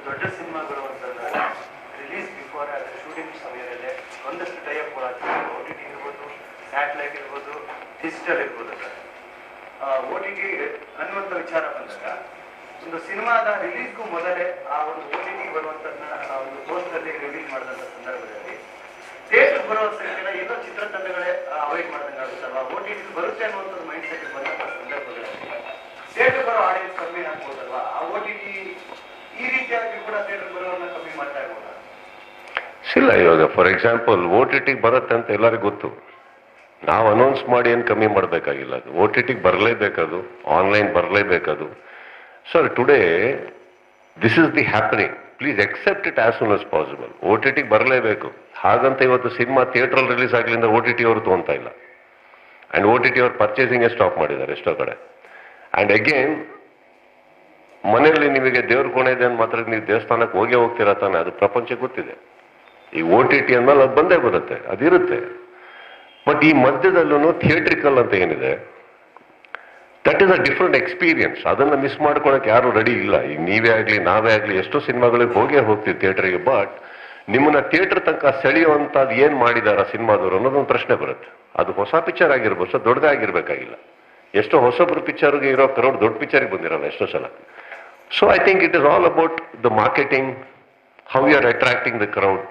ದೊಡ್ಡ ಸಿನಿಮಾಗಳು ಅಂತಂದ್ರೆ ರಿಲೀಸ್ ಬಿಫೋರ್ ಅದರ ಶೂಟಿಂಗ್ ಸಮಯದಲ್ಲೇ ಒಂದಷ್ಟು ಟೈಅಪ್ OTT ಇರ್ಬೋದು, ಸ್ಯಾಟಲೈಟ್ ಇರ್ಬೋದು, ಡಿಜಿಟಲ್ ಇರ್ಬೋದು ಸರ್. OTT ಅನ್ನುವಂಥ ವಿಚಾರ ಬಂದಾಗ ಒಂದು ಸಿನಿಮಾದ ರಿಲೀಸ್ಗೂ ಮೊದಲೇ ಆ ಒಂದು OTT ಬರುವಂಥದ್ದನ್ನ ಒಂದು ಪೋಸ್ಟಲ್ಲಿ ರಿವೀಲ್ ಮಾಡಿದಂಥ ಸಂದರ್ಭದಲ್ಲಿ ಥಿಯೇಟರ್ ಬರೋ ಸಂಖ್ಯೆನ ಏನೋ ಚಿತ್ರತಂಡಗಳೇ ಅವಾಯ್ಡ್ ಮಾಡ್ದಂಗೆ ಆಗುತ್ತಲ್ವ. OTT ಬರುತ್ತೆ ಅನ್ನುವಂಥದ್ದು ಮೈಂಡ್ ಸೆಟ್ ಬಂದಂಥ ಸಂದರ್ಭದಲ್ಲಿ ಥಿಯೇಟರ್ ಬರೋ ಆಡಿಯನ್ಸ್ ಕಮ್ಮಿ ಆಗ್ಬೋದಲ್ವಾ? ಆ OTT ಈ ರೀತಿಯಾಗಿ ಕೂಡ ಥಿಯೇಟರ್ ಬರೋವನ್ನ ಕಮ್ಮಿ ಮಾಡ್ತಾ ಇರ್ಬೋದಾ? ಇಲ್ಲ, ಇವಾಗ ಫಾರ್ ಎಕ್ಸಾಂಪಲ್ OTT ಬರುತ್ತೆ ಅಂತ ಎಲ್ಲರಿಗೂ ಗೊತ್ತು. ನಾವು ಅನೌನ್ಸ್ ಮಾಡಿ ಏನು ಕಮ್ಮಿ ಮಾಡಬೇಕಾಗಿಲ್ಲ. ಅದು OTT ಬರಲೇಬೇಕದು, ಆನ್ಲೈನ್ ಬರಲೇಬೇಕದು. Sir, today this is the happening. Please accept it as soon as possible. OTT ಬರಲೇಬೇಕು. ಹಾಗಂತ ಇವತ್ತು ಸಿನಿಮಾ ಥಿಯೇಟ್ರಲ್ಲಿ ರಿಲೀಸ್ ಆಗಲಿಂದ OTT ಅವರು ತೊಗೊತಾ ಇಲ್ಲ. ಆ್ಯಂಡ್ OTT ಅವ್ರು ಪರ್ಚೇಸಿಂಗೇ ಸ್ಟಾಪ್ ಮಾಡಿದ್ದಾರೆ ಎಷ್ಟೋ ಕಡೆ. ಆ್ಯಂಡ್ ಅಗೇನ್, ಮನೆಯಲ್ಲಿ ನಿಮಗೆ ದೇವ್ರ ಕೋಣೆ ಇದೆ ಅಂತ ಮಾತ್ರ ನೀವು ದೇವಸ್ಥಾನಕ್ಕೆ ಹೋಗ್ತೀರಾ ತಾನೆ, ಅದು ಪ್ರಪಂಚಕ್ಕೆ ಗೊತ್ತಿದೆ. ಈ OTT ಅಂದ್ಮೇಲೆ ಅದು ಬಂದೇ ಬರುತ್ತೆ, ಅದಿರುತ್ತೆ. ಬಟ್ ಈ ಮಧ್ಯದಲ್ಲೂ ಥಿಯೇಟ್ರಿಕಲ್ ಅಂತ ಏನಿದೆ, that is a different experience. ಅದನ್ನು ಮಿಸ್ ಮಾಡ್ಕೊಳಕ್ಕೆ ಯಾರು ರೆಡಿ ಇಲ್ಲ. ಈಗ ನೀವೇ ಆಗಲಿ ನಾವೇ ಆಗಲಿ ಎಷ್ಟೋ ಸಿನಿಮಾಗಳಿಗೆ ಹೋಗ್ತೀವಿ ಥಿಯೇಟ್ರಿಗೆ. ಬಟ್ ನಿಮ್ಮನ್ನ ಥಿಯೇಟರ್ ತನಕ ಸೆಳೆಯುವಂಥದ್ದು ಏನು ಮಾಡಿದಾರ ಸಿನಿಮಾದವರು ಅನ್ನೋದೊಂದು ಪ್ರಶ್ನೆ ಬರುತ್ತೆ. ಅದು ಹೊಸ ಪಿಕ್ಚರ್ ಆಗಿರ್ಬೋದು, ಸೊ ದೊಡ್ಡದೇ ಆಗಿರ್ಬೇಕಾಗಿಲ್ಲ. ಎಷ್ಟೋ ಹೊಸಬ್ರು ಪಿಕ್ಚರ್ಗೆ ಇರೋ ಕ್ರೌಡ್ ದೊಡ್ಡ ಪಿಕ್ಚರ್ಗೆ ಬಂದಿರಲ್ಲ ಎಷ್ಟೋ ಸಲ. So I think it is all about the marketing, how you are attracting the crowd.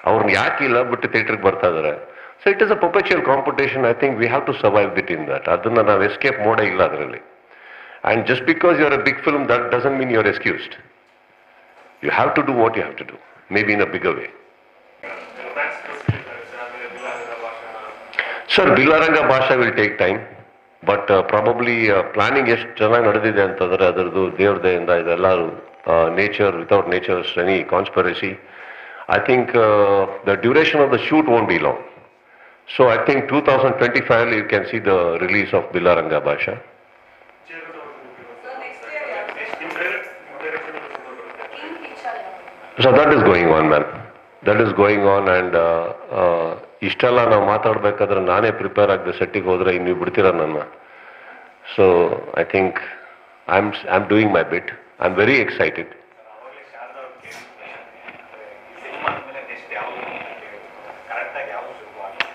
ಅವ್ರನ್ನ ಯಾಕೆ ಇಲ್ಲ ಬಿಟ್ಟು ಥಿಯೇಟ್ರಿಗೆ ಬರ್ತಾ ಇದಾರೆ. So it is a perpetual competition. I think we have to survive bit in that. ಅದನ್ನ ನಾವು ಎಸ್ಕೇಪ್ ಮಾಡೇ ಇಲ್ಲ ಅದರಲ್ಲಿ. And just because you are a big film, that doesn't mean you are excused. You have to do what you have to do, may be in a bigger way. Sir, Billaranga Baasha will take time. But probably planning ಎಷ್ಟು ಚೆನ್ನಾಗಿ ನಡೆದಿದೆ ಅಂತಂದರೆ ಅದರದ್ದು ದೇವ್ರದೆಯಿಂದ ಇದೆಲ್ಲರೂ nature, without nature's any conspiracy. I think the duration of the shoot won't be long. So I think 2025 you can see the release of Billaranga Bhasha. So that is going on, man. That is going on, and ಇಷ್ಟೆಲ್ಲ ನಾವು ಮಾತಾಡ್ಬೇಕಾದ್ರೆ ನಾನೇ prepare ಆಗದೆ ಸೆಟ್ಟಿಗೆ ಹೋದ್ರೆ ನೀವು ಬಿಡ್ತೀರ ನನ್ನ. So I think I am doing my bit. I am very excited.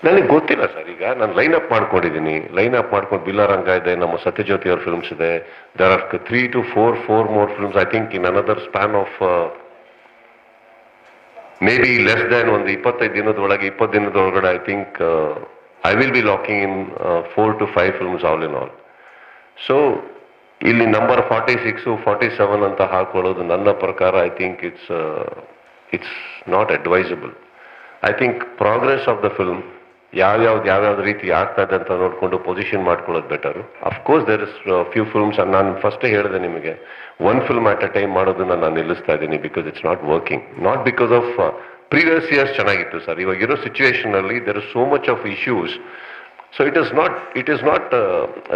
ನನಗೆ ಗೊತ್ತಿಲ್ಲ ಸರ್. ಈಗ ನಾನು ಲೈನ್ ಅಪ್ ಮಾಡ್ಕೊಂಡಿದ್ದೀನಿ. ಲೈನ್ ಅಪ್ ಮಾಡ್ಕೊಂಡು ಬಿಲ್ಲಾರಂಗ ಇದೆ, ನಮ್ಮ ಸತ್ಯಜ್ಯೋತಿ ಅವ್ರ ಫಿಲ್ಮ್ಸ್ ಇದೆ. There are 3 to 4 more films. I think in another span of maybe less than ಒಂದು 25 ದಿನದೊಳಗೆ 20 ದಿನದೊಳಗಡೆ I think I will be locking in 4 to 5 films all in all. So ಇಲ್ಲಿ number 46, 47 ಅಂತ ಹಾಕೊಳ್ಳೋದು ನನ್ನ ಪ್ರಕಾರ I think it's not advisable. I think progress of the film ಯಾವ್ಯಾವ್ದು ರೀತಿ ಆಗ್ತಾ ಇದೆ ಅಂತ ನೋಡಿಕೊಂಡು ಪೊಸಿಷನ್ ಮಾಡ್ಕೊಳ್ಳೋದು better. Of course there is few films. ನಾನು ಫಸ್ಟೇ ಹೇಳಿದೆ ನಿಮಗೆ, one film at a time ಮಾಡೋದನ್ನ ನಾನು ನಿಲ್ಲಿಸ್ತಾ ಇದ್ದೀನಿ. Because it's not working. Not because of previous years ಚೆನ್ನಾಗಿತ್ತು ಸರ್. ಇವಾಗ ಇರೋ ಸಿಚುವೇಶನ್ ಅಲ್ಲಿ there is so much of issues. So it is not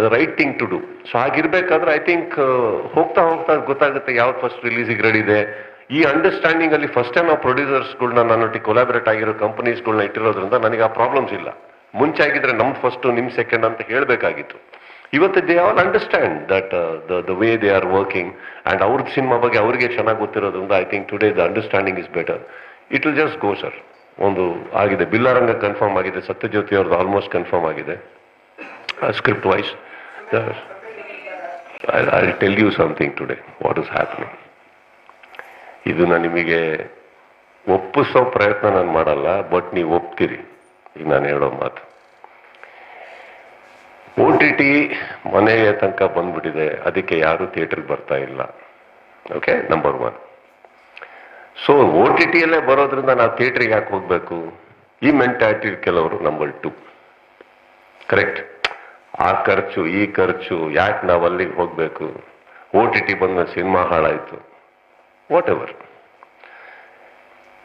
the right thing to do. So ಹಾಗಿರ್ಬೇಕಾದ್ರೆ I think ಹೋಗ್ತಾ ಗೊತ್ತಾಗುತ್ತೆ ಯಾವ್ದು ಫಸ್ಟ್ ರಿಲೀಸಿಗೆ ರೆಡಿ ಇದೆ. ಈ ಅಂಡರ್ಸ್ಟ್ಯಾಂಡಿಂಗ್ ಅಲ್ಲಿ ಫಸ್ಟ್ ಟೈಮ್ ನಾವು ಪ್ರೊಡ್ಯೂಸರ್ಸ್ಗಳನ್ನ ನನ್ನೊಟ್ಟಿಗೆ ಕೊಲಾಬರೇಟ್ ಆಗಿರೋ ಕಂಪನೀಸ್ಗಳನ್ನ ಇಟ್ಟಿರೋದ್ರಿಂದ ನನಗೆ ಆ ಪ್ರಾಬ್ಲಮ್ಸ್ ಇಲ್ಲ. ಮುಂಚೆ ಆಗಿದ್ರೆ ನಮ್ದು ಫಸ್ಟ್ ನಿಮ್ ಸೆಕೆಂಡ್ ಅಂತ ಹೇಳಬೇಕಾಗಿತ್ತು. ಇವತ್ತು they all understand that the way they are working. And ಅವ್ರದ್ದು ಸಿನಿಮಾ ಬಗ್ಗೆ ಅವ್ರಿಗೆ ಚೆನ್ನಾಗಿ ಗೊತ್ತಿರೋದ್ರಿಂದ I think today the understanding is better. It will just go sir. ಒಂದು ಆಗಿದೆ, ಬಿಲ್ಲಾರಂಗ ಕನ್ಫರ್ಮ್ ಆಗಿದೆ, ಸತ್ಯಜ್ಯೋತಿ ಅವ್ರದ್ದು ಆಲ್ಮೋಸ್ಟ್ ಕನ್ಫರ್ಮ್ ಆಗಿದೆ script wise. I tell you something today what is happening. ಇದನ್ನ ನಿಮಗೆ ಒಪ್ಪಿಸೋ ಪ್ರಯತ್ನ ನಾನು ಮಾಡಲ್ಲ, ಬಟ್ ನೀವು ಒಪ್ತೀರಿ ಈಗ ನಾನು ಹೇಳೋ ಮಾತು. OTT ಮನೆಯ ತನಕ ಬಂದ್ಬಿಟ್ಟಿದೆ, ಅದಕ್ಕೆ ಯಾರು ಥಿಯೇಟರ್ಗೆ ಬರ್ತಾ ಇಲ್ಲ. Okay, number 1. ಸೊ OTTಯಲ್ಲೇ ಬರೋದ್ರಿಂದ ನಾವು ಥಿಯೇಟ್ರಿಗೆ ಯಾಕೆ ಹೋಗ್ಬೇಕು, ಈ ಮೆಂಟಾಲಿಟಿ ಕೆಲವರು. ನಂಬರ್ 2, ಕರೆಕ್ಟ್, ಆ ಖರ್ಚು ಈ ಖರ್ಚು ಯಾಕೆ ನಾವು ಅಲ್ಲಿಗೆ ಹೋಗ್ಬೇಕು, OTT ಬಂದ ಸಿನಿಮಾ ಹಾಳಾಯ್ತು, ವಾಟ್ ಎವರ್.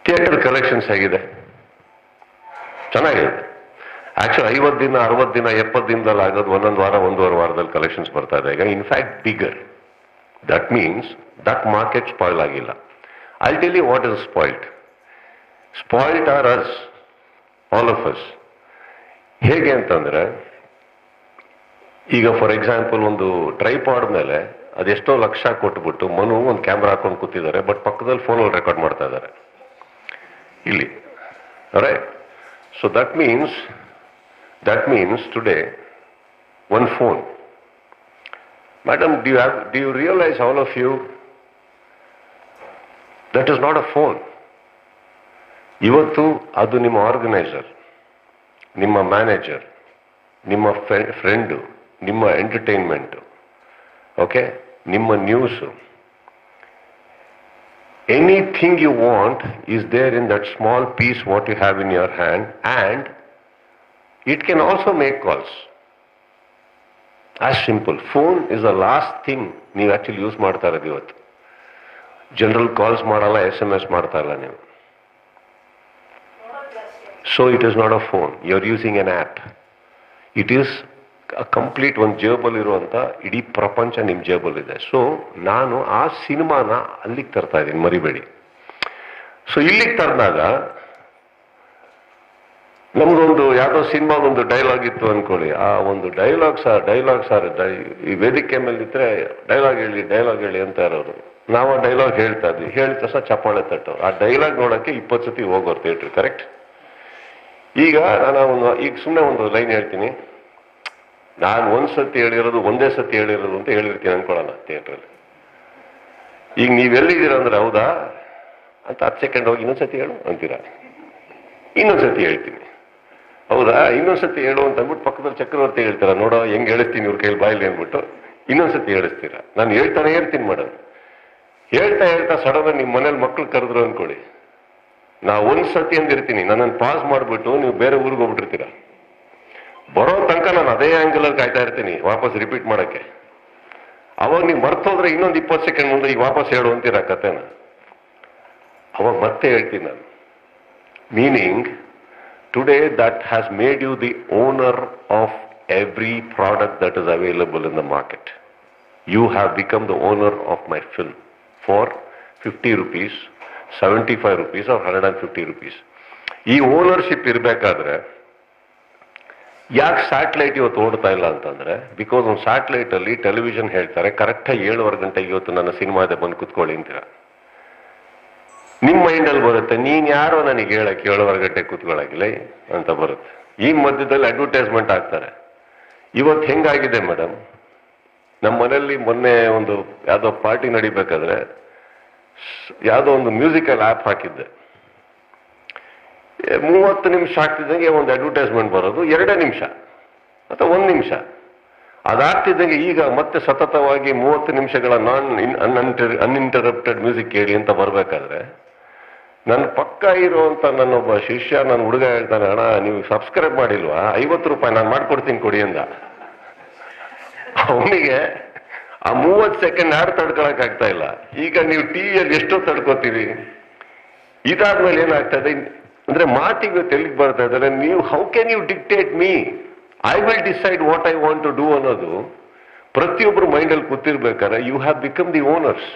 ಥಿಯೇಟರ್ ಕಲೆಕ್ಷನ್ಸ್ ಹೇಗಿದೆ? ಚೆನ್ನಾಗಿದೆ. ಆಕ್ಚುಲಿ 50 ದಿನ 60 ದಿನ 70 ದಿನದಲ್ಲಿ ಆಗೋದು ಒಂದೊಂದು ವಾರ ಒಂದೂವರೆ ವಾರದಲ್ಲಿ ಕಲೆಕ್ಷನ್ಸ್ ಬರ್ತಾ ಇದೆ ಈಗ. In fact bigger. That means that market spoil ಆಗಿಲ್ಲ. I tell you what is spoiled. Spoiled are us, all of us. ಹೇಗೆ ಅಂತಂದ್ರೆ, ಈಗ ಫಾರ್ ಎಕ್ಸಾಂಪಲ್ ಒಂದು ಟ್ರೈಪಾಡ್ ಮೇಲೆ ಅದೆಷ್ಟೋ ಲಕ್ಷ ಕೊಟ್ಬಿಟ್ಟು ಮನು ಒಂದು ಕ್ಯಾಮ್ರಾ ಹಾಕೊಂಡು ಕೂತಿದ್ದಾರೆ, ಬಟ್ ಪಕ್ಕದಲ್ಲಿ ಫೋನಲ್ಲಿ ರೆಕಾರ್ಡ್ ಮಾಡ್ತಾ ಇದ್ದಾರೆ ಇಲ್ಲಿ, right? So that means today one phone. Madam, do you realize, all of you, that is not a phone. ಇವತ್ತು ಅದು ನಿಮ್ಮ ಆರ್ಗನೈಸರ್, ನಿಮ್ಮ ಮ್ಯಾನೇಜರ್, ನಿಮ್ಮ ಫ್ರೆಂಡು, ನಿಮ್ಮ ಎಂಟರ್ಟೈನ್ಮೆಂಟು, ಓಕೆ, ನಿಮ್ಮ news. Anything you want is there in that small piece what you have in your hand, and it can also make calls. As simple. Phone is the last thing ನೀವು actually use ಮಾಡ್ತಾ ಇರೋದು ಇವತ್ತು. General calls ಮಾಡಲ್ಲ, SMS ಮಾಡ್ತಾ ಇಲ್ಲ ನೀವು. So it is not a phone, you are using an app. It is complete ಒಂದು ಜೇಬಲ್ ಇರುವಂತ ಇಡೀ ಪ್ರಪಂಚ ನಿಮ್ಮ ಜೇಬಲ್ ಇದೆ. ಸೊ ನಾನು ಆ ಸಿನಿಮಾನ ಅಲ್ಲಿಗೆ ತರ್ತಾ ಇದ್ದೀನಿ, ಮರಿಬೇಡಿ. ಸೊ ಇಲ್ಲಿಗೆ ತರಿದಾಗ ನಮ್ದೊಂದು ಯಾವುದೋ ಸಿನಿಮಾದೊಂದು ಡೈಲಾಗ್ ಇತ್ತು ಅನ್ಕೊಳ್ಳಿ, ಆ ಒಂದು ಡೈಲಾಗ್ ಸರ್ ಈ ವೇದಿಕೆ ಮೇಲೆ ಇದ್ರೆ ಡೈಲಾಗ್ ಹೇಳಿ ಅಂತ ಇರೋರು. ನಾವು ಆ ಡೈಲಾಗ್ ಹೇಳ್ತಾ ಇದ್ವಿ, ಹೇಳಿದ ತಕ್ಷಣ ಚಪ್ಪಾಳೆ ತಟ್ಟೋರು. ಆ ಡೈಲಾಗ್ ನೋಡೋಕ್ಕೆ 20 ಸತಿ ಹೋಗೋರು ಥಿಯೇಟ್ರ್, ಕರೆಕ್ಟ್? ಈಗ ಈಗ ಸುಮ್ಮನೆ ಒಂದು ಲೈನ್ ಹೇಳ್ತೀನಿ, ನಾನು ಒಂದೇ ಸತಿ ಹೇಳಿರೋದು ಅಂತ ಹೇಳಿರ್ತೀನಿ ಅನ್ಕೊಳ್ಳೋಣ ಥಿಯೇಟ್ರಲ್ಲಿ. ಈಗ ನೀವೆಲ್ಲಿದ್ದೀರ ಅಂದ್ರೆ ಹೌದಾ ಅಂತ 10 ಸೆಕೆಂಡ್ ಹೋಗಿ ಇನ್ನೊಂದ್ಸತಿ ಹೇಳು ಅಂತೀರಾ, ಇನ್ನೊಂದ್ಸತಿ ಹೇಳ್ತೀನಿ, ಹೌದಾ ಇನ್ನೊಂದ್ಸತಿ ಹೇಳು ಅಂತ ಅಂದ್ಬಿಟ್ಟು ಪಕ್ಕದಲ್ಲಿ ಚಕ್ರವರ್ತಿ ಹೇಳ್ತಾರ, ನೋಡೋ ಹೆಂಗ್ ಹೇಳಿಸ್ತೀನಿ ಇವ್ರ ಕೈಲಿ ಬಾಯಿಲಿ ಅಂದ್ಬಿಟ್ಟು ಇನ್ನೊಂದ್ಸತಿ ಹೇಳಿಸ್ತೀರಾ. ನಾನು ಹೇಳ್ತಾನೆ ಇರ್ತೀನಿ ಮೇಡಮ್. ಹೇಳ್ತಾ ಸಡನ್ ನಿಮ್ಮ ಮನೇಲಿ ಮಕ್ಳು ಕರೆದ್ರು ಅನ್ಕೊಳ್ಳಿ, ನಾ ಒಂದ್ ಸತಿ ಅಂದಿರ್ತೀನಿ, ನನ್ನನ್ನು ಪಾಸ್ ಮಾಡ್ಬಿಟ್ಟು ನೀವು ಬೇರೆ ಊರಿಗೆ ಹೋಗ್ಬಿಟ್ಟಿರ್ತೀರ. ಬರೋ ತನಕ ನಾನು ಅದೇ ಆಂಗಲಲ್ಲಿ ಕಾಯ್ತಾ ಇರ್ತೀನಿ ವಾಪಸ್ ರಿಪೀಟ್ ಮಾಡಕ್ಕೆ. ಅವಾಗ ನೀವು ಮರ್ತೋದ್ರೆ ಇನ್ನೊಂದು 20 ಸೆಕೆಂಡ್ ಮುಂದೆ ಈಗ ವಾಪಸ್ ಹೇಳು ಅಂತೀರ ಕತೆನ. ಅವಾಗ ಮತ್ತೆ ಹೇಳ್ತೀನಿ ನಾನು. Meaning, today that has made you the owner of every product that is available in the market. You have become the owner of my film for 50 rupees, 75 rupees or 150 rupees. ಈ ಓನರ್ಶಿಪ್ ಇರಬೇಕಾದ್ರೆ ಯಾಕೆ satellite ಇವತ್ತು ಓಡ್ತಾ ಇಲ್ಲ ಅಂತಂದ್ರೆ, because ಒಂದು satellite ಅಲ್ಲಿ television ಹೇಳ್ತಾರೆ ಕರೆಕ್ಟಾಗಿ 7:15 ಗಂಟೆಗೆ ಇವತ್ತು ನನ್ನ ಸಿನಿಮಾ ಇದೆ ಬಂದು ಕುತ್ಕೊಳ್ಳಿ ಅಂತೀರ. ನಿಮ್ಮ ಮೈಂಡಲ್ಲಿ ಬರುತ್ತೆ, ನೀನ್ ಯಾರೋ ನನಗೆ ಹೇಳಕ್ಕೆ 7:15 ಗಂಟೆಗೆ ಕೂತ್ಕೊಳ್ಳಾಗಿಲ್ಲ ಅಂತ ಬರುತ್ತೆ. ಈ ಮಧ್ಯದಲ್ಲಿ ಅಡ್ವರ್ಟೈಸ್ಮೆಂಟ್ ಆಗ್ತಾರೆ. ಇವತ್ತು ಹೆಂಗಾಗಿದೆ ಮೇಡಮ್, ನಮ್ಮ ಮನೆಯಲ್ಲಿ ಮೊನ್ನೆ ಒಂದು ಯಾವುದೋ ಪಾರ್ಟಿ ನಡಿಬೇಕಾದ್ರೆ ಯಾವುದೋ ಒಂದು ಮ್ಯೂಸಿಕಲ್ ಆ್ಯಪ್ ಹಾಕಿದ್ದೆ. 30 ನಿಮಿಷ ಆಗ್ತಿದ್ದಂಗೆ ಒಂದು ಅಡ್ವರ್ಟೈಸ್ಮೆಂಟ್ ಬರೋದು 2 ನಿಮಿಷ ಅಥವಾ 1 ನಿಮಿಷ. ಅದಾಗ್ತಿದ್ದಂಗೆ ಈಗ ಮತ್ತೆ ಸತತವಾಗಿ 30 ನಿಮಿಷಗಳ ಅನ್ಇಂಟರಪ್ಟೆಡ್ ಮ್ಯೂಸಿಕ್ ಕೇಳಿ ಅಂತ ಬರ್ಬೇಕಾದ್ರೆ, ನನ್ನ ಪಕ್ಕ ಇರುವಂತ ನನ್ನೊಬ್ಬ ಶಿಷ್ಯ, ನನ್ನ ಹುಡುಗ ಹೇಳ್ತಾನೆ, ಅಣ್ಣ ನೀವು ಸಬ್ಸ್ಕ್ರೈಬ್ ಮಾಡಿಲ್ವಾ, 50 ರೂಪಾಯಿ ನಾನು ಮಾಡ್ಕೊಡ್ತೀನಿ ಕೊಡಿ ಅಂದ. ಅವನಿಗೆ ಆ 30 ಸೆಕೆಂಡ್ ಯಾರು ತಡ್ಕೊಳಕ್ ಆಗ್ತಾ ಇಲ್ಲ. ಈಗ ನೀವು ಟಿವಿಯಲ್ಲಿ ಎಷ್ಟೋ ತಡ್ಕೋತೀರಿ. ಇದಾದ್ಮೇಲೆ ಏನಾಗ್ತದೆ ಅಂದ್ರೆ, ಮಾತಿಗೆ ತೆಲಿಗೆ ಬರ್ತಾ ಇದ್ದಾರೆ, ನೀವು how can you dictate me, I will decide what I want to do ಅನ್ನೋದು ಪ್ರತಿಯೊಬ್ಬರು ಮೈಂಡಲ್ಲಿ ಕೂತಿರ್ಬೇಕಾದ್ರೆ you have become the owners,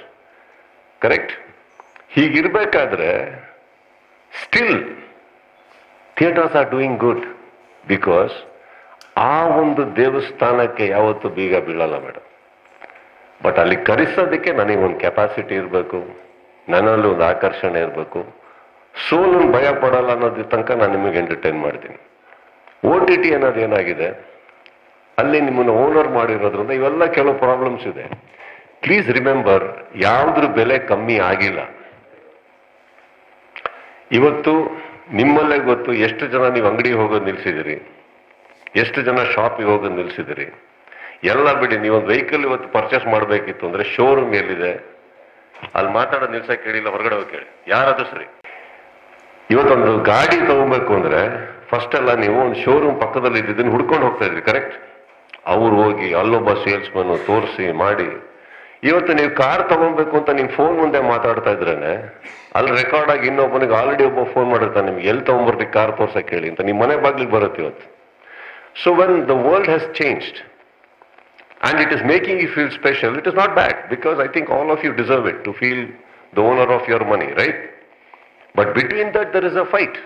correct? ಹೀಗಿರ್ಬೇಕಾದ್ರೆ still theatres are doing good, because ಆ ಒಂದು ದೇವಸ್ಥಾನಕ್ಕೆ ಯಾವತ್ತೂ ಬೀಗ ಬೀಳಲ್ಲ ಮೇಡಮ್. ಬಟ್ ಅಲ್ಲಿ ಕರೆಸೋದಕ್ಕೆ ನನಗೊಂದು ಕೆಪಾಸಿಟಿ ಇರಬೇಕು, ನನ್ನಲ್ಲಿ ಒಂದು ಆಕರ್ಷಣೆ ಇರಬೇಕು. ಸೊ ನಾನು ಭಯ ಪಡಲ್ಲ ಅನ್ನೋದ್ರ ತನಕ ನಾನು ನಿಮಗೆ ಎಂಟರ್ಟೈನ್ ಮಾಡ್ತೀನಿ. OTT ಅನ್ನೋದು ಏನಾಗಿದೆ, ಅಲ್ಲಿ ನಿಮ್ಮನ್ನು ಓನರ್ ಮಾಡಿರೋದ್ರಿಂದ ಇವೆಲ್ಲ ಕೆಲವು ಪ್ರಾಬ್ಲಮ್ಸ್ ಇದೆ. ಪ್ಲೀಸ್ ರಿಮೆಂಬರ್, ಯಾವುದ್ರ ಬೆಲೆ ಕಮ್ಮಿ ಆಗಿಲ್ಲ. ಇವತ್ತು ನಿಮ್ಮಲ್ಲೇ ಗೊತ್ತು ಎಷ್ಟು ಜನ ನೀವು ಅಂಗಡಿಗೆ ಹೋಗೋದು ನಿಲ್ಸಿದಿರಿ, ಎಷ್ಟು ಜನ ಶಾಪಿಗೆ ಹೋಗೋದು ನಿಲ್ಸಿದಿರಿ. ಎಲ್ಲ ಬಿಡಿ, ನೀವೊಂದು ವೆಹಿಕಲ್ ಇವತ್ತು ಪರ್ಚೇಸ್ ಮಾಡಬೇಕಿತ್ತು ಅಂದ್ರೆ ಶೋರೂಮ್ ಎಲ್ಲಿದೆ ಅಲ್ಲಿ ಮಾತಾಡೋದು ನಿಲ್ಸಕ್ಕೆ ಕೇಳಿಲ್ಲ, ಹೊರಗಡೆ ಹೋಗಿ ಕೇಳಿ, ಯಾರಾದ್ರೂ ಸರಿ. ಇವತ್ತೊಂದು ಗಾಡಿ ತಗೋಬೇಕು ಅಂದ್ರೆ ಫಸ್ಟ್ ಎಲ್ಲ ನೀವು ಒಂದು ಶೋರೂಮ್ ಪಕ್ಕದಲ್ಲಿ ಇದ್ದಿದ್ದನ್ನು ಹುಡ್ಕೊಂಡು ಹೋಗ್ತಾ ಇದ್ರಿ, ಕರೆಕ್ಟ್? ಅವ್ರು ಹೋಗಿ ಅಲ್ಲೊಬ್ಬ ಸೇಲ್ಸ್ಮನ್ ತೋರಿಸಿ ಮಾಡಿ. ಇವತ್ತು ನೀವು ಕಾರ್ ತಗೊಬೇಕು ಅಂತ ನಿಮ್ ಫೋನ್ ಮುಂದೆ ಮಾತಾಡ್ತಾ ಇದ್ರೇನೆ ಅಲ್ಲಿ ರೆಕಾರ್ಡ್ ಆಗಿ ಇನ್ನೊಬ್ಬನಿಗೆ ಆಲ್ರೆಡಿ ಒಬ್ಬ ಫೋನ್ ಮಾಡಿರ್ತಾನೆ, ನಿಮ್ಗೆ ಎಲ್ಲಿ ತಗೊಂಡ್ಬರ್ತೀವಿ ಕಾರ್ ತೋರ್ಸಕ್ಕೆ ಹೇಳಿ ಅಂತ, ನಿಮ್ಮ ಮನೆ ಬಾಗಿಲಿಗೆ ಬರುತ್ತೆ ಇವತ್ತು. So when the world has changed and it is making you feel special, it is not bad, because I think all of you deserve it, to feel the owner of your money, right? But between that there is a fight.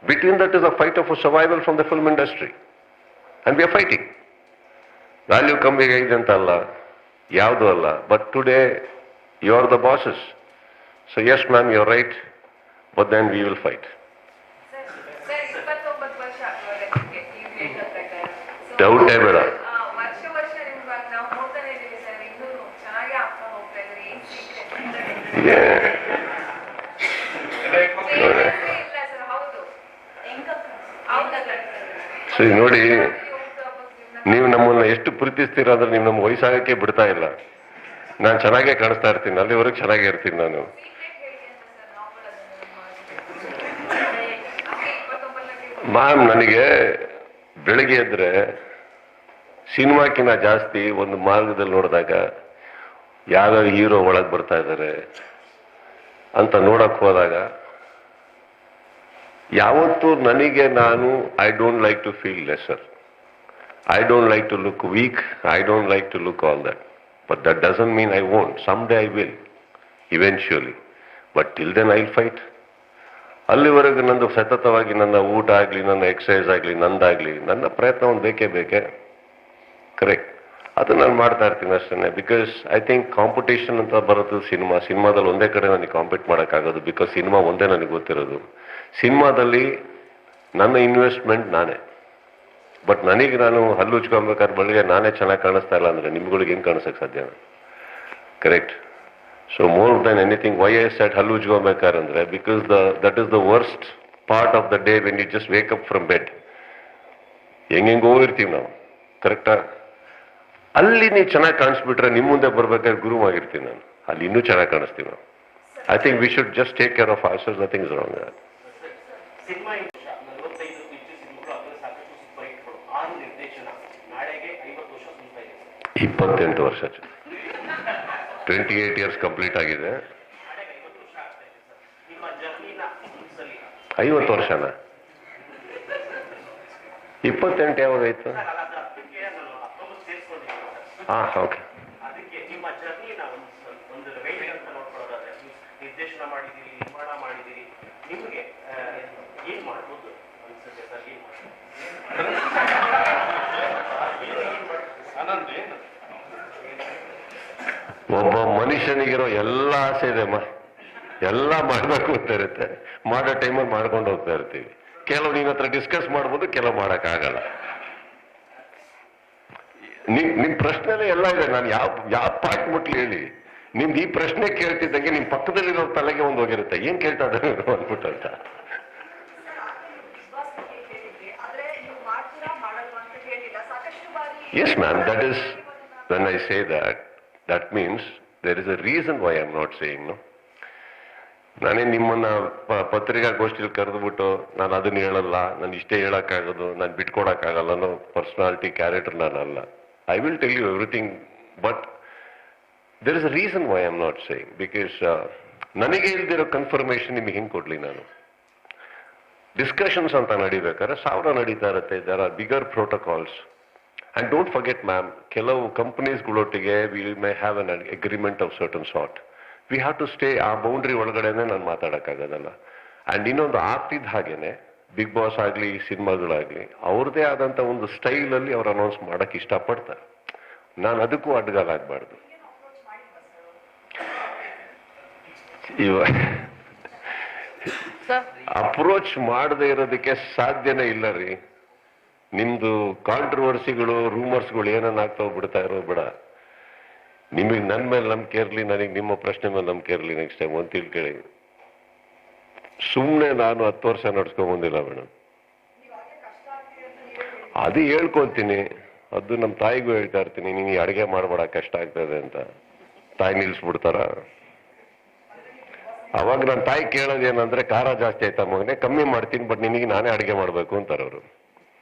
Between that is a fight of survival from the film industry, and we are fighting. Value ಕಮ್ಮಿ ಆಗಿದೆ ಅಂತ ಅಲ್ಲ, ಯಾವುದು ಅಲ್ಲ. But today you are the bosses. So yes ma'am, you are right, but then we will fight. ಡೌಟೇ ಬೇಡ. ಸರಿ ನೋಡಿ, ನೀವು ನಮ್ಮನ್ನ ಎಷ್ಟು ಪ್ರೀತಿಸ್ತೀರ ಅಂದ್ರೆ ನೀವು ನಮ್ಮ ವಯಸ್ಸಾಗಕ್ಕೆ ಬಿಡ್ತಾ ಇಲ್ಲ. ನಾನು ಚೆನ್ನಾಗೇ ಕಾಣಿಸ್ತಾ ಇರ್ತೀನಿ, ಅಲ್ಲಿವರೆಗೆ ಚೆನ್ನಾಗೇ ಇರ್ತೀನಿ ನಾನು. ಮ್ಯಾಮ್, ನನಗೆ ಬೆಳಗ್ಗೆ ಎದ್ರೆ ಸಿನಿಮಾಕಿನ ಜಾಸ್ತಿ ಒಂದು ಮಾರ್ಗದಲ್ಲಿ ನೋಡಿದಾಗ ಯಾವ ಹೀರೋ ಒಳಗೆ ಬರ್ತಾ ಇದ್ದಾರೆ ಅಂತ ನೋಡಕ್ ಹೋದಾಗ ಯಾವತ್ತೂ ನನಗೆ ನಾನು I don't like to feel lesser. I don't like to look weak. I don't like to look all that. But that doesn't mean I won't. Someday I will. Eventually. But till then I'll fight. ಅಲ್ಲಿವರೆಗೂ ನಂದು ಸತತವಾಗಿ ನನ್ನ ಊಟ ಆಗಲಿ, ನನ್ನ exercise ಆಗಲಿ, ನಂದಾಗಲಿ, ನನ್ನ ಪ್ರಯತ್ನ ಒಂದು ಬೇಕೇ. ಕರೆಕ್ಟ್. ಅದು ನಾನು ಮಾಡ್ತಾ ಇರ್ತೀನಿ ಅಷ್ಟೇ. ಬಿಕಾಸ್ ಐ ಥಿಂಕ್ ಕಾಂಪಿಟೇಷನ್ ಅಂತ ಬರೋದು ಸಿನಿಮಾದಲ್ಲಿ ಒಂದೇ ಕಡೆ ನನಗೆ ಕಾಂಪೀಟ್ ಮಾಡೋಕ್ಕಾಗೋದು. ಬಿಕಾಸ್ ಸಿನಿಮಾ ಒಂದೇ ನನಗೆ ಗೊತ್ತಿರೋದು. ಸಿನಿಮಾದಲ್ಲಿ ನನ್ನ ಇನ್ವೆಸ್ಟ್ಮೆಂಟ್ ನಾನೇ. ಬಟ್ ನನಗೆ ನಾನು ಹಲ್ಲು ಉಚ್ಕೊಬೇಕಾದ್ರೆ ಬೆಳಗ್ಗೆ ನಾನೇ ಚೆನ್ನಾಗಿ ಕಾಣಿಸ್ತಾ ಇಲ್ಲ ಅಂದರೆ ನಿಮ್ಗಳಿಗೆ ಹೆಂಗೆ ಕಾಣಿಸೋಕ್ಕೆ ಸಾಧ್ಯ? Correct. So more than anything why I set ಹಲ್ಲು ಉಚ್ಕೊಬೇಕಾದ್ರೆ ಅಂದರೆ because that is the worst part of the day when you just wake up from bed. ಹೆಂಗೆಂಗೋ ಇರ್ತೀವಿ ನಾವು, ಕರೆಕ್ಟಾ? ಅಲ್ಲಿ ನೀವು ಚೆನ್ನಾಗಿ ಕಾಣಿಸ್ಬಿಟ್ರೆ ನಿಮ್ಮ ಮುಂದೆ ಬರ್ಬೇಕಾದ್ರೆ ಗುರುವಾಗಿರ್ತೀನಿ ನಾನು. ಅಲ್ಲಿ ಇನ್ನೂ ಚೆನ್ನಾಗಿ ಕಾಣಿಸ್ತೀವಿ ನಾವು. I think we should just take care of ಅವರ್ಸೆಲ್ಸ್. Nothing is wrong. ಇಪ್ಪತ್ತೆಂಟು ವರ್ಷ, 28 ಇಯರ್ಸ್ ಕಂಪ್ಲೀಟ್ ಆಗಿದೆ. 50 ವರ್ಷನಾ? 28 ಯಾವಾಗಾಯ್ತು? ಓಕೆ. ಒಬ್ಬ ಮನುಷ್ಯನಿಗಿರೋ ಎಲ್ಲ ಆಸೆ ಇದೆಮ್ಮ, ಎಲ್ಲ ಮಾಡಬೇಕು ಅಂತ ಇರುತ್ತೆ. ಮಾಡೋ ಟೈಮಲ್ಲಿ ಮಾಡ್ಕೊಂಡು ಹೋಗ್ತಾ ಇರ್ತೀವಿ. ಕೆಲವು ನಿಮ್ಮ ಹತ್ರ ಡಿಸ್ಕಸ್ ಮಾಡ್ಬೋದು, ಕೆಲವು ಮಾಡೋಕ್ಕಾಗಲ್ಲ. ನಿಮ್ ಪ್ರಶ್ನೆನೇ ಎಲ್ಲ ಇದೆ. ನಾನು ಯಾವ ಪಾಯಿಂಟ್ ಮುಟ್ಲಿ ಹೇಳಿ? ನಿಮ್ದು ಈ ಪ್ರಶ್ನೆ ಕೇಳ್ತಿದ್ದಂಗೆ ನಿಮ್ ಪಕ್ಕದಲ್ಲಿರೋ ತಲೆಗೆ ಒಂದು ಹೋಗಿರುತ್ತೆ, ಏನ್ ಕೇಳ್ತಾ ಇದ್ದಾರೆ ಅಂದ್ಬಿಟ್ಟು ಅಂತ. Yes ma'am, that is when I say that means there is a reason why I'm not saying no. ನಾನೇ ನಿಮ್ಮನ್ನ ಪತ್ರಿಕಾಗೋಷ್ಠಿಯಲ್ಲಿ ಕರೆದುಬಿಟ್ಟು ನಾನು ಅದನ್ನ ಹೇಳಲ್ಲ, ನಾನು ಇಷ್ಟೇ ಹೇಳಕ್ಕಾಗೋದು, ನಾನು ಬಿಟ್ಕೊಡಕ್ಕಾಗಲ್ಲ ಅನ್ನೋ ಪರ್ಸನಾಲಿಟಿ ಕ್ಯಾರೆಕ್ಟರ್ ನಾನಲ್ಲ. I will tell you everything, but there is a reason why I am not saying. Because ನನಗೆ ಇಲ್ದಿರೋ ಕನ್ಫರ್ಮೇಶನ್ ನಿಮಗೆ ಹೆಂಗೆ ಕೊಡ್ಲಿ ನಾನು? ಡಿಸ್ಕಷನ್ಸ್ ಅಂತ ನಡಿಬೇಕಾದ್ರೆ 1000 ನಡೀತಾ ಇರುತ್ತೆ. There are bigger protocols. And don't forget, ma'am, ಕೆಲವು ಕಂಪನೀಸ್ಗಳೊಟ್ಟಿಗೆ we may have an agreement of certain sort. We have to stay ಆ ಬೌಂಡ್ರಿ ಒಳಗಡೆನೆ ನಾನು ಮಾತಾಡೋಕ್ಕಾಗೋದಲ್ಲ. ಆ್ಯಂಡ್ ಇನ್ನೊಂದು ಆಗ್ತಿದ್ದ ಹಾಗೇನೆ ಬಿಗ್ ಬಾಸ್ ಆಗಲಿ, ಸಿನಿಮಾಗಳಾಗಲಿ, ಅವ್ರದ್ದೇ ಆದಂಥ ಒಂದು ಸ್ಟೈಲಲ್ಲಿ ಅವ್ರು ಅನೌನ್ಸ್ ಮಾಡೋಕ್ಕೆ ಇಷ್ಟಪಡ್ತಾರೆ. ನಾನು ಅದಕ್ಕೂ ಅಡ್ಡಗಾಲಾಗಬಾರ್ದು. ಅಪ್ರೋಚ್ ಮಾಡದೇ ಇರೋದಕ್ಕೆ ಸಾಧ್ಯನೇ ಇಲ್ಲ ರೀ. ನಿಮ್ದು ಕಾಂಟ್ರವರ್ಸಿಗಳು, ರೂಮರ್ಸ್ಗಳು ಏನನ್ನ ಆಗ್ತಾವ ಬಿಡ್ತಾ ಇರೋ ಬಿಡ. ನಿಮಗೆ ನನ್ನ ಮೇಲೆ ನಂಬಿಕೆ ಇರಲಿ, ನನಗೆ ನಿಮ್ಮ ಪ್ರಶ್ನೆ ಮೇಲೆ ನಂಬಿಕೆ ಇರಲಿ. ನೆಕ್ಸ್ಟ್ ಟೈಮ್ ಒಂದು ತಿಳ್ಕೊಳ್ಳಿ, ಸುಮ್ಮನೆ ನಾನು 10 ವರ್ಷ ನಡ್ಸ್ಕೊಂಡ್ ಬಂದಿಲ್ಲ ಮೇಡಮ್. ಅದು ಹೇಳ್ಕೊಂತೀನಿ, ಅದು ನಮ್ಮ ತಾಯಿಗೂ ಹೇಳ್ತಾ ಇರ್ತೀನಿ, ನಿಮಗೆ ಅಡುಗೆ ಮಾಡಬೇಡ ಕಷ್ಟ ಆಗ್ತದೆ ಅಂತ. ತಾಯಿ ನಿಲ್ಲಿಸ್ಬಿಡ್ತಾರ? ಅವಾಗ ನನ್ನ ತಾಯಿ ಕೇಳೋದೇನಂದ್ರೆ, ಖಾರ ಜಾಸ್ತಿ ಆಯ್ತಾ ಮಗನೇ, ಕಮ್ಮಿ ಮಾಡ್ತೀನಿ, ಬಟ್ ನಿನಗೆ ನಾನೇ ಅಡುಗೆ ಮಾಡಬೇಕು ಅಂತಾರೆ ಅವರು.